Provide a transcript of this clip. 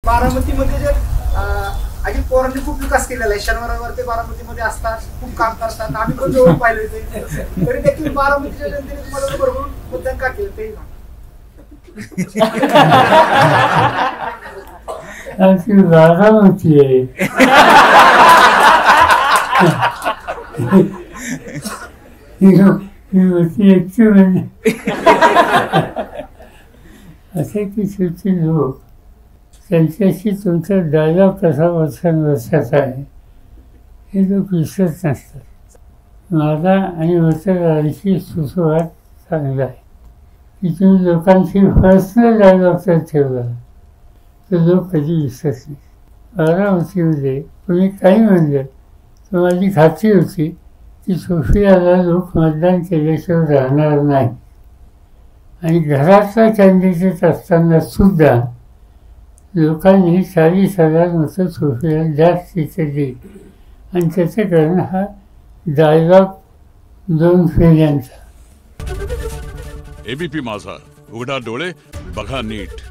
बारामतीमध्ये जर अजित पवारांनी खूप विकास केलेला आहे, शनिवारावर ते बारामतीमध्ये असतात, खूप काम करतात, आम्ही पण जवळ पाहिलं ते, तरी देखील बारामतीच्या जनतेने तुम्हाला भरभरून मतदान का केलं ते बारामती आहे असे की शेवटी लोक त्यांच्याशी तुमचा डायलॉग कसा वर्षानुवर्षाचा आहे हे लोक विसरत नसतात. माझा आणि मतदारांशी सुसंवाद चांगला आहे की तुम्ही लोकांशी पर्सनल डायलॉग जर ठेवला तर लोक कधी विसरत नाही. बारामतीमध्ये कोणी काही म्हणलं तर माझी खात्री होती की सोफियाला लोक मतदान केल्याशिवाय राहणार नाही. आणि घरातला कॅन्डिडेट असताना सुद्धा लोकांनी 40,000 मतं सोफियाला जास्तीचे दिली. आणि त्याचं कारण हा डायलॉग 2 फेऱ्यांचा. एबीपी माझा, उघडा डोळे बघा नीट.